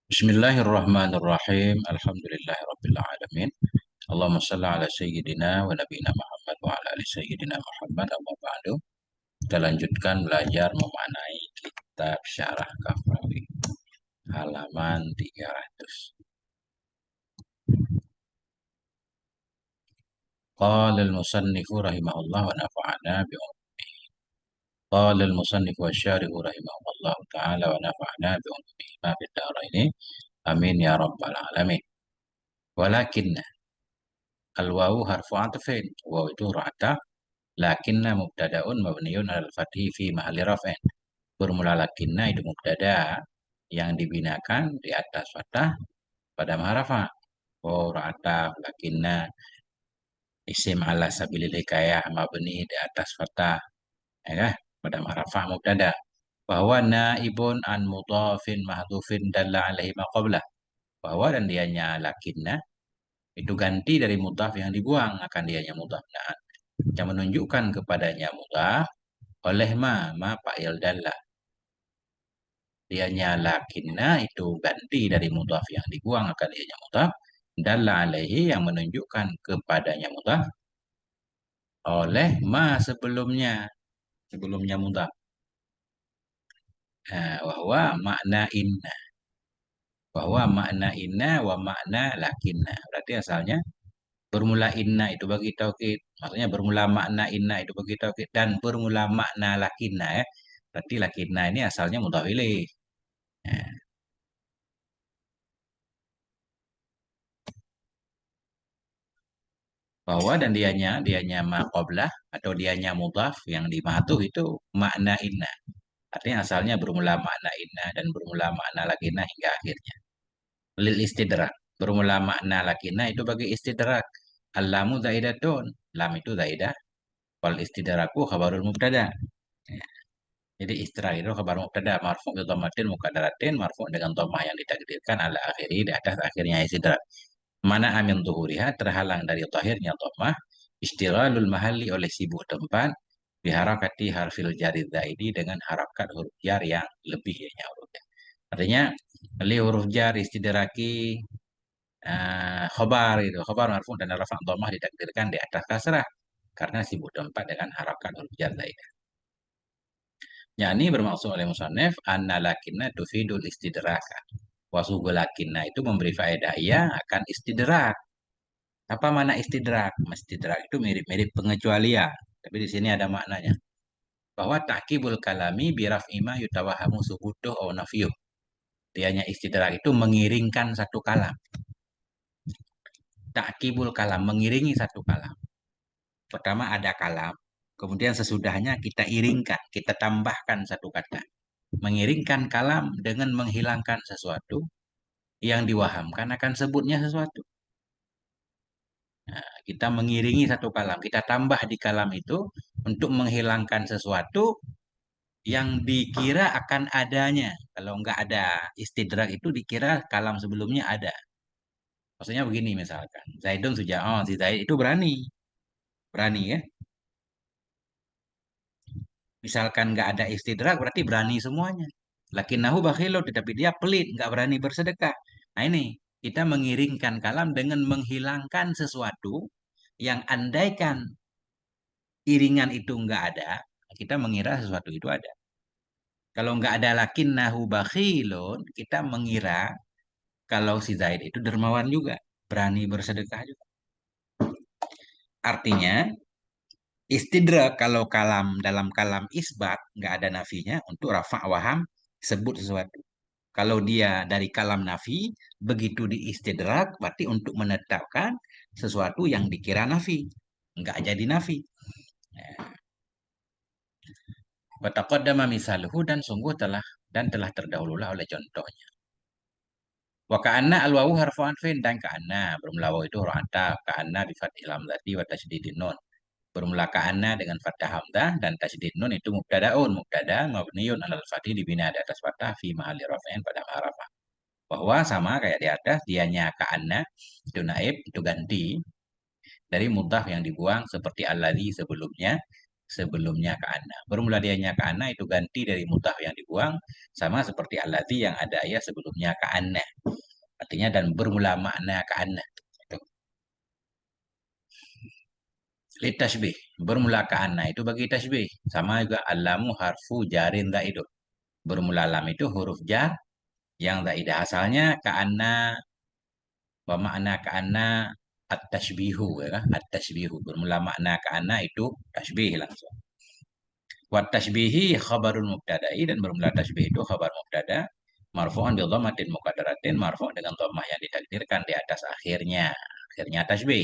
Bismillahirrahmanirrahim. Alhamdulillahirabbil alamin. Allahumma shalli ala sayyidina wa nabiyina Muhammad wa ala ali sayyidina Muhammad amma ba'du. Kita lanjutkan belajar memaknai kitab Syarah Kafrawi halaman 300. Qala al-musannifu rahimahullah wa nafa'ana bi Qala al-musannifu wa syarihu rahimahullah ta'ala wa nafa'ana bi ma bid daraini. Amin ya rabbal alamin. Walakinna al-wawu harfu atfin. Wawu itu huruf ataf. Lakinna mubtada'un mabniun alal fathi fi mahalli raf'in. Bermula lakinna itu mubtada yang dibinakan di atas fathah pada maharafa. Oh, ataf lakinna isim ala sabilil hikayah mabni di atas fathah. Ya kan? Pada maharafa mubtada. Bahwa naibun an mudhafin mahdhufin dalla alaihi ma qablah. Bahwa dan dianya lakinna itu ganti dari mudhaf yang dibuang akan dianya mudhaf. Nah, yang menunjukkan kepadanya mudhaf oleh ma fa'il dalla. Dianya lakinna itu ganti dari mudhaf yang dibuang akan dianya mudhaf. Dalla alaihi yang menunjukkan kepadanya mudhaf oleh ma sebelumnya mudhaf. Bahwa makna inna. Bahwa makna inna wa makna lakinna. Berarti asalnya bermula inna itu bagi taukid. Maksudnya bermula makna inna itu bagi taukid. Dan bermula makna lakinna ya. Berarti lakinna ini asalnya mudhaf ilaih. Nah, bahwa dan dianya ma qablah atau dianya mudhaf yang di ma'tuf itu makna inna. Artinya asalnya bermula makna inna dan bermula makna lakinna hingga akhirnya. Lil istidrak. Bermula makna lakinna itu bagi istidrak. Al-lamu zaidatun. Lam itu zaidah. Wal istidraku khabarul mubtada. Ya. Jadi istidrak itu khabar mubtada marfu' bi dhammatin muqaddaratin marfu' dengan dhammah yang ditakdirkan ala akhiri di atas akhirnya istidrak. Mana amin zuhuriha terhalang dari zahirnya dhammah istighalul mahalli oleh sibuk tempat diharakati harfil jari zaidi dengan harakat huruf jar yang lebih ya huruf jar. Artinya li huruf jar istidraki khobar itu khobar marfu dan rafa' dhammah ditakdirkan di atas kasrah karena sibuk tempat dengan harakat huruf jar zaidah. Yani bermaksud oleh musannif anna lakinna tufidul istidraka. Wasugul lakinna itu memberi faedah ia akan istidrak. Apa mana istidrak? Istidrak itu mirip-mirip pengecualian, tapi di sini ada maknanya. Bahwa takibul kalami biraf ima yutawahamu subutuh au nafiyuh. Dianya istidrak itu mengiringkan satu kalam. Takibul kalam, mengiringi satu kalam. Pertama ada kalam, kemudian sesudahnya kita iringkan, kita tambahkan satu kata. Mengiringkan kalam dengan menghilangkan sesuatu yang diwahamkan akan sebutnya sesuatu. Nah, kita mengiringi satu kalam, kita tambah di kalam itu untuk menghilangkan sesuatu yang dikira akan adanya. Kalau nggak ada istidrak itu dikira kalam sebelumnya ada. Maksudnya begini misalkan, Zaidun oh si Zaid itu berani, berani ya. Misalkan nggak ada istidrak berarti berani semuanya. Lakinnahu bakhilun, tetapi dia pelit, nggak berani bersedekah. Nah ini, kita mengiringkan kalam dengan menghilangkan sesuatu yang andaikan iringan itu nggak ada, kita mengira sesuatu itu ada. Kalau nggak ada lakinnahu bakhilun, kita mengira kalau si Zaid itu dermawan juga, berani bersedekah juga. Artinya, istidrak kalau dalam kalam isbat nggak ada nafinya untuk rafa' waham sebut sesuatu. Kalau dia dari kalam nafi, begitu diistidrak berarti untuk menetapkan sesuatu yang dikira nafi, nggak jadi nafi. Wa taqaddama misaluhu dan sungguh telah terdahululah oleh contohnya. Wa ka'anna al-wawu harfu anfin dan ka'anna bermula wawu itu huruf ataf, ka'anna bi fathil hamzati wa tasydidin nun. Bermula ka'anna dengan fathah hamzah dan tasydid nun itu mubtada mabniun alal fathi dibina di atas fathah fi mahalli raf'in pada maharafa. Bahwa sama kayak di atas dianya ka'anna itu naib itu ganti dari mudhaf yang dibuang seperti alladzi sebelumnya ka'anna. Bermula dianya ka'anna itu ganti dari mudhaf yang dibuang sama seperti alladzi yang ada ya sebelumnya ka'anna. Artinya dan bermula makna ka'anna. Itu. Litasbih. Bermula ka'anna itu bagi tasbih. Sama juga alamu harfu jarin zaidun. Bermula lam itu huruf jar yang zaidah. Asalnya ka'anna wa makna ka'anna at-tashbihu ya kan? At-tashbihu. Bermula makna ka'anna itu tasbih langsung. Wa tashbihi khabarul mubtada'i dan bermula tasbih itu khabar mubtada marfu'an bi dhammatin muqaddaratin marfu' dengan dhammah yang ditakdirkan di atas akhirnya. Akhirnya tasbih.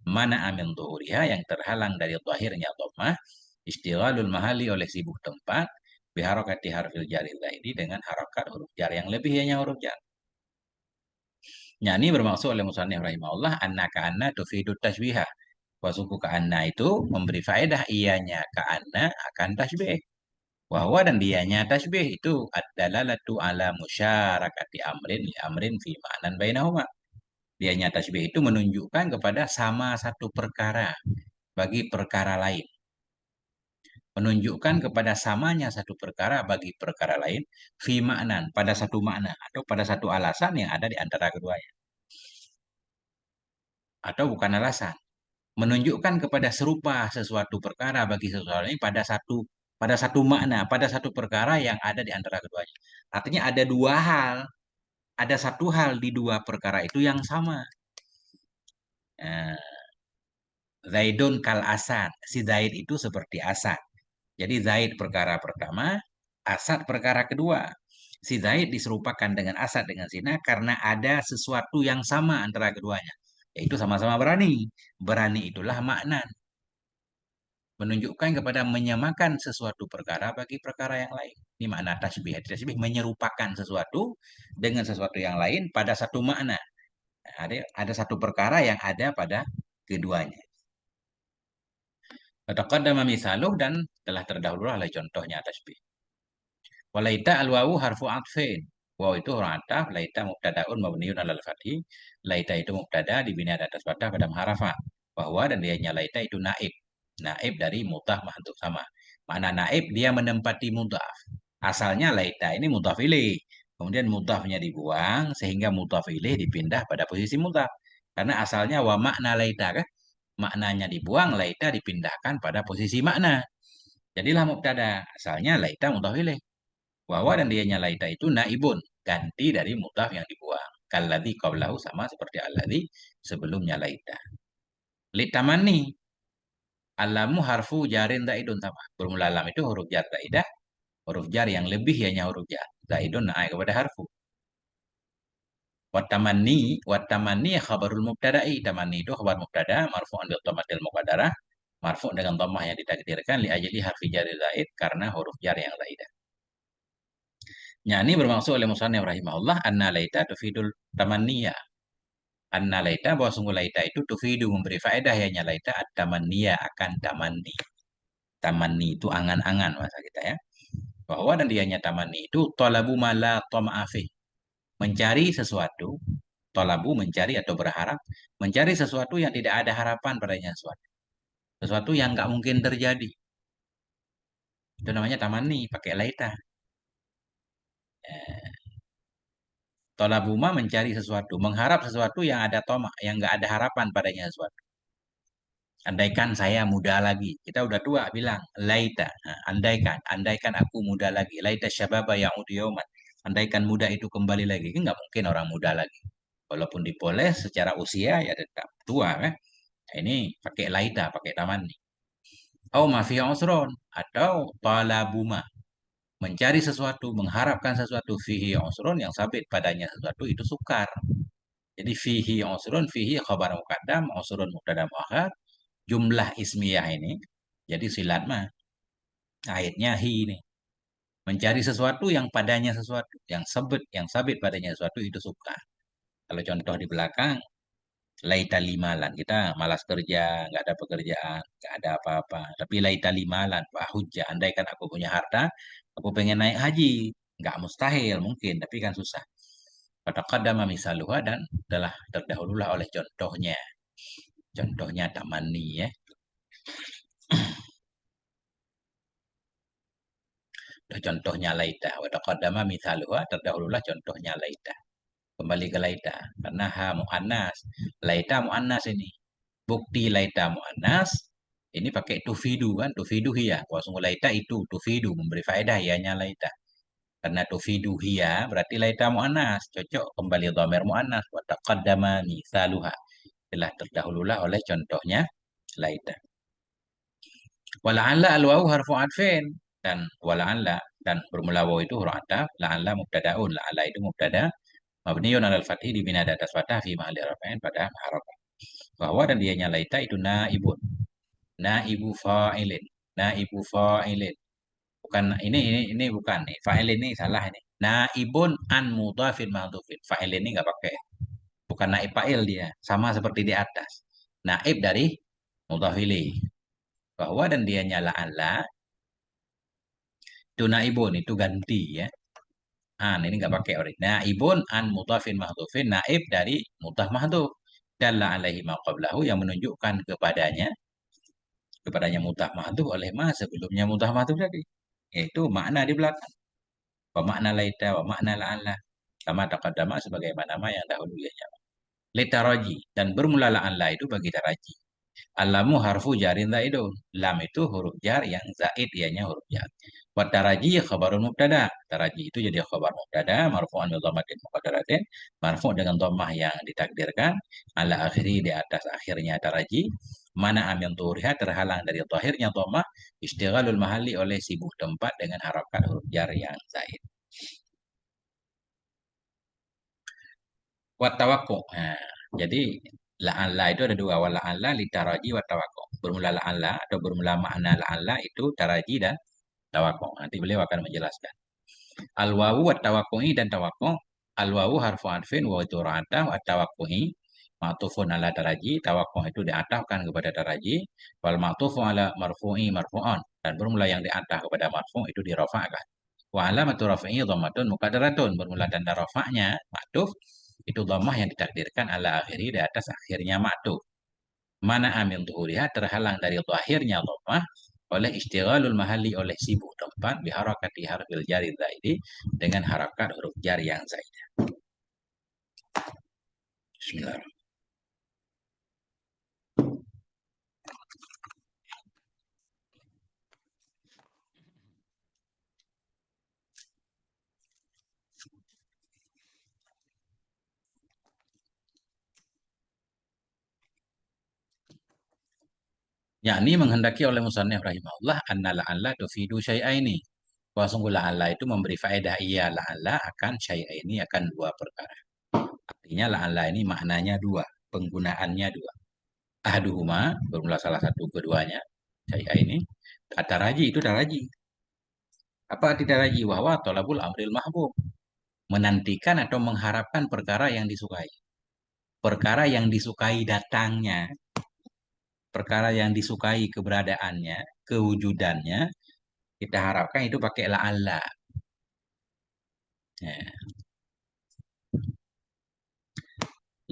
Mana amin dhuhuriha yang terhalang dari zahirnya dhammah istighalul mahali oleh sibuk tempat biharakati harfil jari zaidi dengan harakat huruf jar yang lebihnya huruf jar. Yani bermaksud oleh musannif rahimahullah anna ka'anna tufidu tashbiha. Wasuku ka'anna itu memberi faedah ianya ka'anna akan tasbih. Wahwa dan dianya tasbih itu ad-dalalatu ala musyarakati amrin li amrin fi ma'nan bainahuma. Dianya tasbih itu menunjukkan kepada sama satu perkara bagi perkara lain. Menunjukkan kepada samanya satu perkara bagi perkara lain fi ma'nan pada satu makna atau pada satu alasan yang ada di antara keduanya. Atau bukan alasan. Menunjukkan kepada serupa sesuatu perkara bagi sesuatu ini pada satu makna, pada satu perkara yang ada di antara keduanya. Artinya ada dua hal, ada satu hal di dua perkara itu yang sama. Nah, Zaidun kal Asad, si Zaid itu seperti Asad. Jadi Zaid perkara pertama, Asad perkara kedua. Si Zaid diserupakan dengan Asad dengan Sina karena ada sesuatu yang sama antara keduanya, yaitu sama-sama berani. Berani itulah makna. Menunjukkan kepada menyamakan sesuatu perkara bagi perkara yang lain. Ini makna tasbih. Tasbih menyerupakan sesuatu dengan sesuatu yang lain pada satu makna. Ada satu perkara yang ada pada keduanya. Taqaddama misaluh dan telah terdahulu oleh contohnya tasbih. Walaita al-wawu harfu atfin. Waw itu huruf ataf, laita mubtadaun mabniun alal fathi. Laita itu mubtada dibina atas fathah pada harafah. Bahwa dan dianya laita itu naib. Naib dari mudhaf mahdhuf sama. Makna naib dia menempati mudhaf. Asalnya laita ini mudhaf ilaih. Kemudian mudhafnya dibuang sehingga mudhaf ilaih dipindah pada posisi mudhaf. Karena asalnya wa makna laita kan? Maknanya dibuang, laita dipindahkan pada posisi makna. Jadilah mubtada. Asalnya laita mudhaf ilaih. Wawa dan dianya laita itu naibun. Ganti dari mudhaf yang dibuang. Kalladhi qablahu sama seperti alladhi sebelumnya laita. Litamani. Alamu harfu jarin zaidun sama. Bermula lam itu huruf jar zaidah. Huruf jar yang lebih hanya huruf jar. Zaidun naik kepada harfu. Watamani khabarul mubtada'i. Tamani itu khabar mubtada. Marfu'an bil dhamatil muqaddarah. Marfu' dengan dhammah yang ditakdirkan. Li ajli harfi jari zaid. Karena huruf jar yang zaidah. Yani bermaksud oleh musannif rahimahullah anna laita tufidul tamanniya. Anna laita bahwa sungguh laita itu tufidu memberi faedah ya laita at-tamanniya akan tamanni. Tamanni itu angan-angan masa kita ya. Bahwa dan dianya tamanni itu talabu mala tama'afi. Mencari sesuatu, talabu mencari atau berharap, mencari sesuatu yang tidak ada harapan padanya sesuatu. Sesuatu yang nggak mungkin terjadi. Itu namanya tamanni pakai laita. Eh, Tolabuma mencari sesuatu, mengharap sesuatu yang ada tomak, yang nggak ada harapan padanya sesuatu. Andaikan saya muda lagi, kita udah tua bilang laita. Nah, andaikan aku muda lagi. Laita syababa yang udiyauman. Andaikan muda itu kembali lagi, kan nggak mungkin orang muda lagi. Walaupun dipoles secara usia ya tetap tua kan. Nah, ini pakai laita, pakai taman nih. Oh mafia usron atau talabuma mencari sesuatu, mengharapkan sesuatu fihi usron yang sabit padanya sesuatu itu sukar. Jadi fihi usrun, fihi khabar muqaddam, usrun mubtada muakhar, jumlah ismiyah ini. Jadi silat mah ayatnya hi ini. Mencari sesuatu yang padanya sesuatu, yang sabit padanya sesuatu itu suka. Kalau contoh di belakang, laita limalan. Kita malas kerja, nggak ada pekerjaan, nggak ada apa-apa. Tapi laita limalan, Pak Hujjah. Andaikan aku punya harta, aku pengen naik haji. Nggak mustahil mungkin, tapi kan susah. Fataqaddama misaluha dan telah terdahululah oleh contohnya. Contohnya tamani ya. Contohnya laita. Wa taqaddama mithaluha terdahululah contohnya laita. Kembali ke laita. Karena ha mu'annas. Laita mu'annas ini. Bukti laita mu'annas. Ini pakai tufidu kan. Tufidu hiya. Kalau sungguh laita itu tufidu. Memberi faedah hianya laita. Karena tufidu hiya berarti laita mu'annas. Cocok kembali dhamir mu'annas. Wa taqaddama mithaluha. Telah terdahululah oleh contohnya laita. Wala'alla al-wawu harfu adfin. Dan wala'alla. Dan bermula wawu itu huruf ataf. La'alla mubtada'un. La'alla itu mubtada. Mabniun alal fathi dibina di atas fathah fi mahalli rafa'in pada harakat. Bahwa dan dianya laita itu naibun. Naibu fa'ilin. Naibu fa'ilin. Bukan ini bukan nih. Fa'il ini salah ini. Naibun an mudhafin mahdhufin. Fa'il ini enggak pakai. Bukan naib fa'il dia. Sama seperti di atas. Naib dari mudhaf ilaih. Bahwa dan dianya la'alla itu naibun itu ganti ya. An ini nggak pakai orang. Naibun an mudhafin mahdhufin. Naib dari mudhaf mahdhuf. Dalla alaihi ma qablahu yang menunjukkan kepadanya mudhaf mahdhuf oleh ma sebelumnya mudhaf mahdhuf tadi. Itu makna di belakang. Wa makna laita wa makna la'alla. Sama taqaddama sebagaimana ma yang dahulu ya. Litaraji dan bermula la'alla itu bagi taraji. Alamu harfu jarin zaidun. Lam itu huruf jar yang zaid ianya huruf jar. Wa taraji khabarun mubtada. Taraji itu jadi khabar mubtada marfu'an bi dhammatin muqaddaratin, marfu' dengan dhammah yang ditakdirkan ala akhiri di atas akhirnya taraji. Mana amin tuhriha terhalang dari zahirnya dhammah istighalul mahalli oleh sibuk tempat dengan harakat huruf jar yang zaid. Wa tawaqqu. Nah, jadi la'alla itu ada dua, wa la'alla litaraji wa tawaqqu. Bermula la'alla atau bermula makna la'alla itu taraji dan tawaqqu. Nanti beliau akan menjelaskan. Al wawu wa tawaqqu'i dan tawaqqu. Al wawu harfu adfin wa itu ra'ata wa tawaqqu'i ma'tufun ala taraji. Tawaqqu itu diatafkan kepada taraji. Wal ma'tufu ala marfu'i marfu'an. Dan bermula yang diataf kepada marfu' itu dirafa'kan. Wa alamatu raf'i dhammatun muqaddaratun. Bermula tanda rafa'nya ma'tuf itu dhammah yang ditakdirkan ala akhiri di atas akhirnya ma'tuf. Mana amin tuhuriha terhalang dari akhirnya dhammah oleh istighalul mahalli oleh sibuk tempat biharakati harfil jari zaidi dengan harakat huruf jar yang zaidah. Bismillahirrahmanirrahim. Yakni menghendaki oleh musannif rahimahullah anna la'alla tufidu syai'aini. Bahwa sungguh la'alla itu memberi faedah iya la'alla akan syai'aini akan dua perkara. Artinya la'alla ini maknanya dua, penggunaannya dua. Ahaduhuma bermula salah satu keduanya syai'aini. Ataraji itu taraji. Apa arti taraji? Wahwa tolabul amril mahbub. Menantikan atau mengharapkan perkara yang disukai. Perkara yang disukai datangnya. Perkara yang disukai keberadaannya, kewujudannya, kita harapkan itu pakai la'alla. Ya.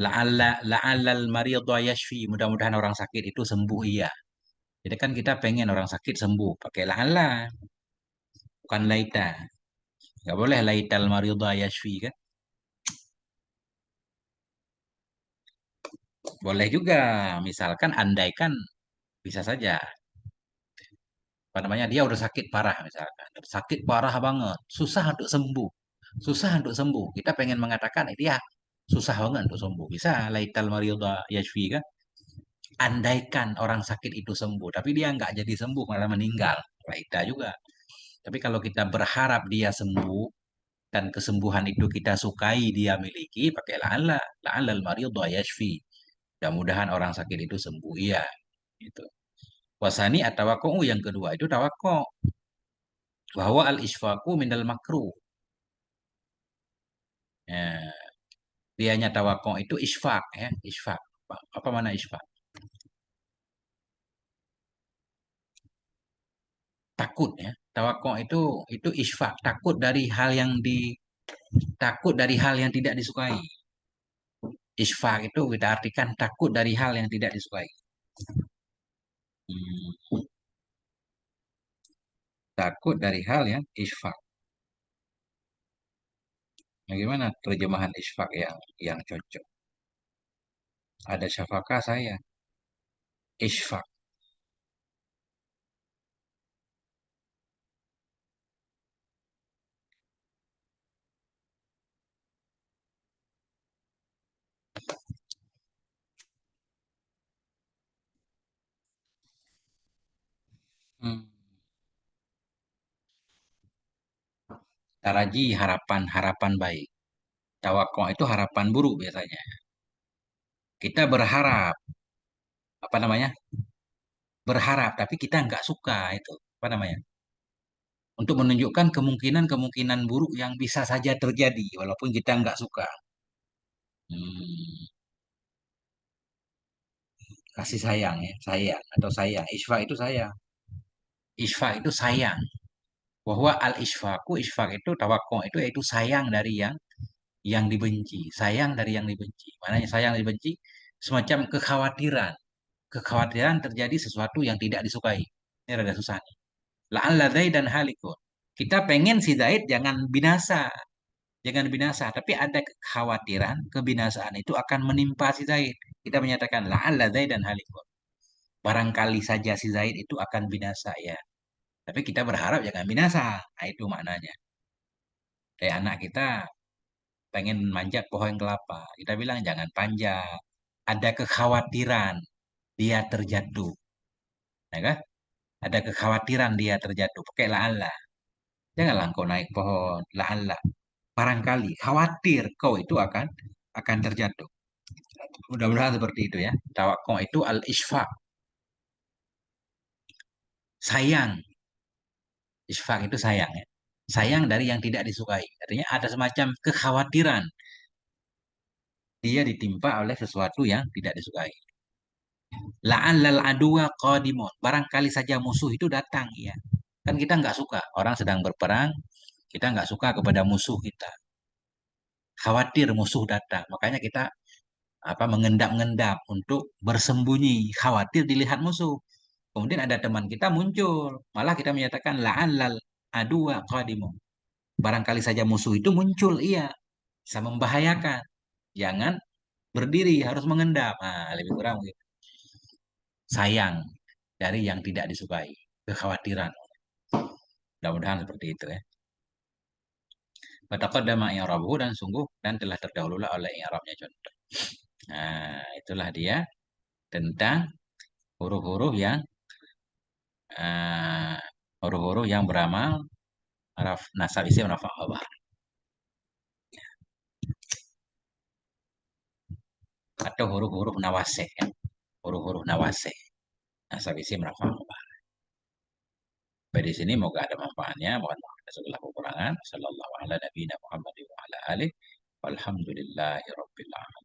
La'allal maridha yashfi. Mudah-mudahan orang sakit itu sembuh iya. Jadi kan kita pengen orang sakit sembuh pakai la'alla, bukan laita. Nggak boleh laital maridha yashfi kan? Boleh juga. Misalkan andaikan bisa saja. Apa namanya? Dia udah sakit parah misalkan. Sakit parah banget, susah untuk sembuh. Susah untuk sembuh. Kita pengen mengatakan dia susah banget untuk sembuh. Bisa laital maridha yashfi kan? Andaikan orang sakit itu sembuh, tapi dia nggak jadi sembuh malah meninggal. Laita juga. Tapi kalau kita berharap dia sembuh dan kesembuhan itu kita sukai dia miliki, pakai la'alla. La'allal maridha yashfi. Mudah-mudahan orang sakit itu sembuh. Iya. Gitu. Wasani atau yang kedua itu tawakko. Bahwa al-isfaku minal makruh. Ya, dianya tawakko itu isfak ya, isfak. Apa mana isfak? Takut ya. Tawakko itu isfak, takut dari hal yang tidak disukai. Isfak itu kita artikan takut dari hal yang tidak disukai. Hmm, takut dari hal yang isfak. Bagaimana terjemahan isfak yang cocok? Ada syafaqah saya, isfak. Hmm. Taraji harapan-harapan baik. Tawakal itu harapan buruk biasanya. Kita berharap, apa namanya? Berharap, tapi kita nggak suka itu. Apa namanya? Untuk menunjukkan kemungkinan-kemungkinan buruk yang bisa saja terjadi, walaupun kita nggak suka. Hmm. Kasih sayang ya, sayang atau sayang. Isfa itu sayang. Isfa itu sayang. Bahwa isfak itu tawakal itu yaitu sayang dari yang dibenci, sayang dari yang dibenci. Maknanya sayang dibenci semacam kekhawatiran, kekhawatiran terjadi sesuatu yang tidak disukai. Ini rada susah nih. La'alla dan halikun. Kita pengen si Zaid jangan binasa, jangan binasa, tapi ada kekhawatiran kebinasaan itu akan menimpa si Zaid. Kita menyatakan la'alla dan halikun. Barangkali saja si Zaid itu akan binasa ya. Tapi kita berharap jangan binasa. Nah, itu maknanya. Kayak anak kita pengen manjat pohon kelapa. Kita bilang jangan panjat. Ada kekhawatiran dia terjatuh. Ya kan? Ada kekhawatiran dia terjatuh. Pakai la'alla. Janganlah kau naik pohon. La'alla. Barangkali. Khawatir kau itu akan terjatuh. Mudah-mudahan seperti itu ya. Tawakkul itu al-isfaq. Sayang. Isfaq itu sayang ya. Sayang dari yang tidak disukai. Artinya ada semacam kekhawatiran dia ditimpa oleh sesuatu yang tidak disukai. La'allal aduwa qadimun. Barangkali saja musuh itu datang ya. Kan kita nggak suka orang sedang berperang, kita nggak suka kepada musuh kita. Khawatir musuh datang, makanya kita mengendap-endap untuk bersembunyi, khawatir dilihat musuh. Kemudian ada teman kita muncul, malah kita menyatakan la'allal aduwa qadimun. Barangkali saja musuh itu muncul, iya, bisa membahayakan. Jangan berdiri, harus mengendap. Nah, lebih kurang gitu. Sayang dari yang tidak disukai, kekhawatiran. Mudah-mudahan seperti itu ya. Fataqaddama i'rabuhu dan sungguh dan telah terdahululah oleh i'rabnya contoh. Nah, itulah dia tentang huruf-huruf yang eh, huruf-huruf yang beramal haraf nasab isim rafa khabar atau huruf-huruf nawasih ya. Huruf-huruf nawasih nasab isim rafa khabar. Sampai di sini moga ada manfaatnya, mohon maaf ada segala kekurangan. Sallallahu ala nabiyina Muhammad wa ala alihi walhamdulillahi rabbil alamin.